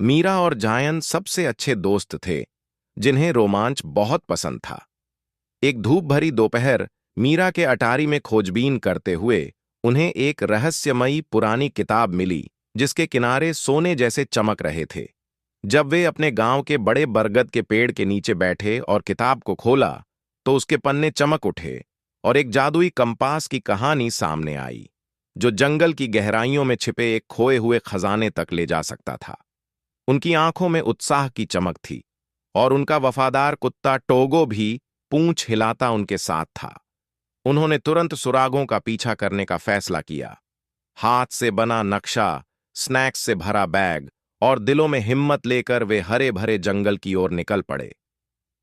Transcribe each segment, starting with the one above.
मीरा और जायन सबसे अच्छे दोस्त थे, जिन्हें रोमांच बहुत पसंद था। एक धूप भरी दोपहर मीरा के अटारी में खोजबीन करते हुए उन्हें एक रहस्यमयी पुरानी किताब मिली, जिसके किनारे सोने जैसे चमक रहे थे। जब वे अपने गांव के बड़े बरगद के पेड़ के नीचे बैठे और किताब को खोला, तो उसके पन्ने चमक उठे और एक जादुई कंपास की कहानी सामने आई, जो जंगल की गहराइयों में छिपे एक खोए हुए खजाने तक ले जा सकता था। उनकी आंखों में उत्साह की चमक थी और उनका वफादार कुत्ता टोगो भी पूंछ हिलाता उनके साथ था। उन्होंने तुरंत सुरागों का पीछा करने का फैसला किया। हाथ से बना नक्शा, स्नैक्स से भरा बैग और दिलों में हिम्मत लेकर वे हरे भरे जंगल की ओर निकल पड़े।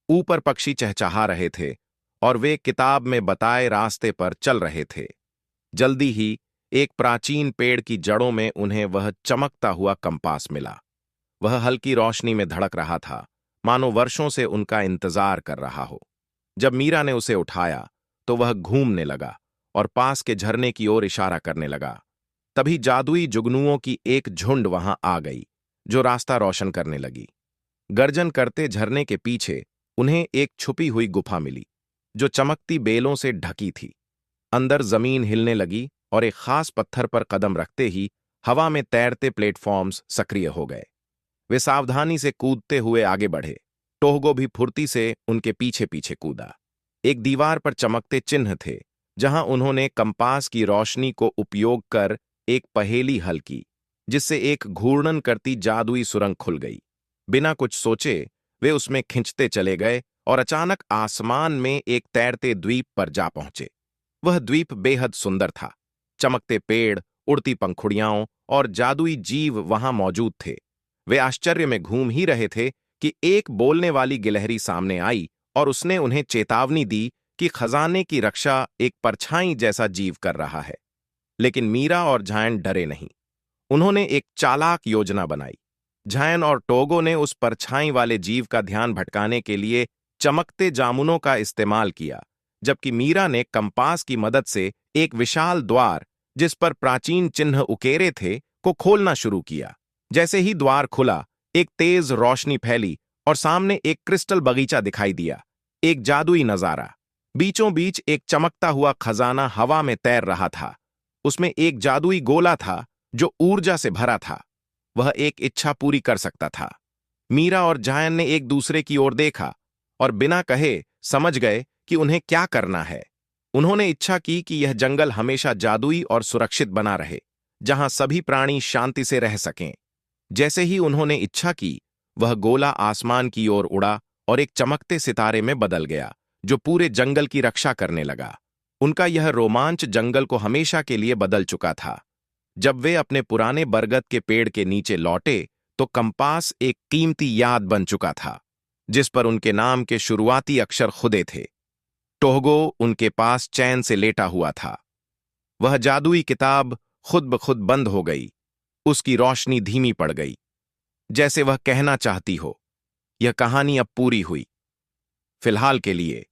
ऊपर पक्षी चहचहा रहे थे और वे किताब में बताए रास्ते पर चल रहे थे। जल्दी ही एक प्राचीन पेड़ की जड़ों में उन्हें वह चमकता हुआ कंपास मिला। वह हल्की रोशनी में धड़क रहा था, मानो वर्षों से उनका इंतजार कर रहा हो। जब मीरा ने उसे उठाया, तो वह घूमने लगा और पास के झरने की ओर इशारा करने लगा। तभी जादुई जुगनुओं की एक झुंड वहां आ गई, जो रास्ता रोशन करने लगी। गर्जन करते झरने के पीछे उन्हें एक छुपी हुई गुफा मिली, जो चमकती बेलों से ढकी थी। अंदर जमीन हिलने लगी और एक खास पत्थर पर कदम रखते ही हवा में तैरते प्लेटफॉर्म्स सक्रिय हो गए। वे सावधानी से कूदते हुए आगे बढ़े। टोहगो भी फुर्ती से उनके पीछे पीछे कूदा। एक दीवार पर चमकते चिन्ह थे, जहां उन्होंने कंपास की रोशनी को उपयोग कर एक पहेली हल की, जिससे एक घूर्णन करती जादुई सुरंग खुल गई। बिना कुछ सोचे वे उसमें खिंचते चले गए और अचानक आसमान में एक तैरते द्वीप पर जा पहुंचे। वह द्वीप बेहद सुंदर था। चमकते पेड़, उड़ती पंखुड़ियाओं और जादुई जीव वहां मौजूद थे। वे आश्चर्य में घूम ही रहे थे कि एक बोलने वाली गिलहरी सामने आई और उसने उन्हें चेतावनी दी कि खजाने की रक्षा एक परछाई जैसा जीव कर रहा है। लेकिन मीरा और झायन डरे नहीं। उन्होंने एक चालाक योजना बनाई। झायन और टोगो ने उस परछाई वाले जीव का ध्यान भटकाने के लिए चमकते जामुनों का इस्तेमाल किया, जबकि मीरा ने कंपास की मदद से एक विशाल द्वार, जिस पर प्राचीन चिन्ह उकेरे थे, को खोलना शुरू किया। जैसे ही द्वार खुला, एक तेज रोशनी फैली और सामने एक क्रिस्टल बगीचा दिखाई दिया। एक जादुई नजारा। बीचों बीच एक चमकता हुआ खजाना हवा में तैर रहा था। उसमें एक जादुई गोला था जो ऊर्जा से भरा था। वह एक इच्छा पूरी कर सकता था। मीरा और जायन ने एक दूसरे की ओर देखा और बिना कहे समझ गए कि उन्हें क्या करना है। उन्होंने इच्छा की कि यह जंगल हमेशा जादुई और सुरक्षित बना रहे, जहां सभी प्राणी शांति से रह सकें। जैसे ही उन्होंने इच्छा की, वह गोला आसमान की ओर उड़ा और एक चमकते सितारे में बदल गया, जो पूरे जंगल की रक्षा करने लगा। उनका यह रोमांच जंगल को हमेशा के लिए बदल चुका था। जब वे अपने पुराने बरगद के पेड़ के नीचे लौटे, तो कंपास एक कीमती याद बन चुका था, जिस पर उनके नाम के शुरुआती अक्षर खुदे थे। टोहगो उनके पास चैन से लेटा हुआ था। वह जादुई किताब खुद ब खुद बंद हो गई। उसकी रोशनी धीमी पड़ गई, जैसे वह कहना चाहती हो, यह कहानी अब पूरी हुई, फिलहाल के लिए।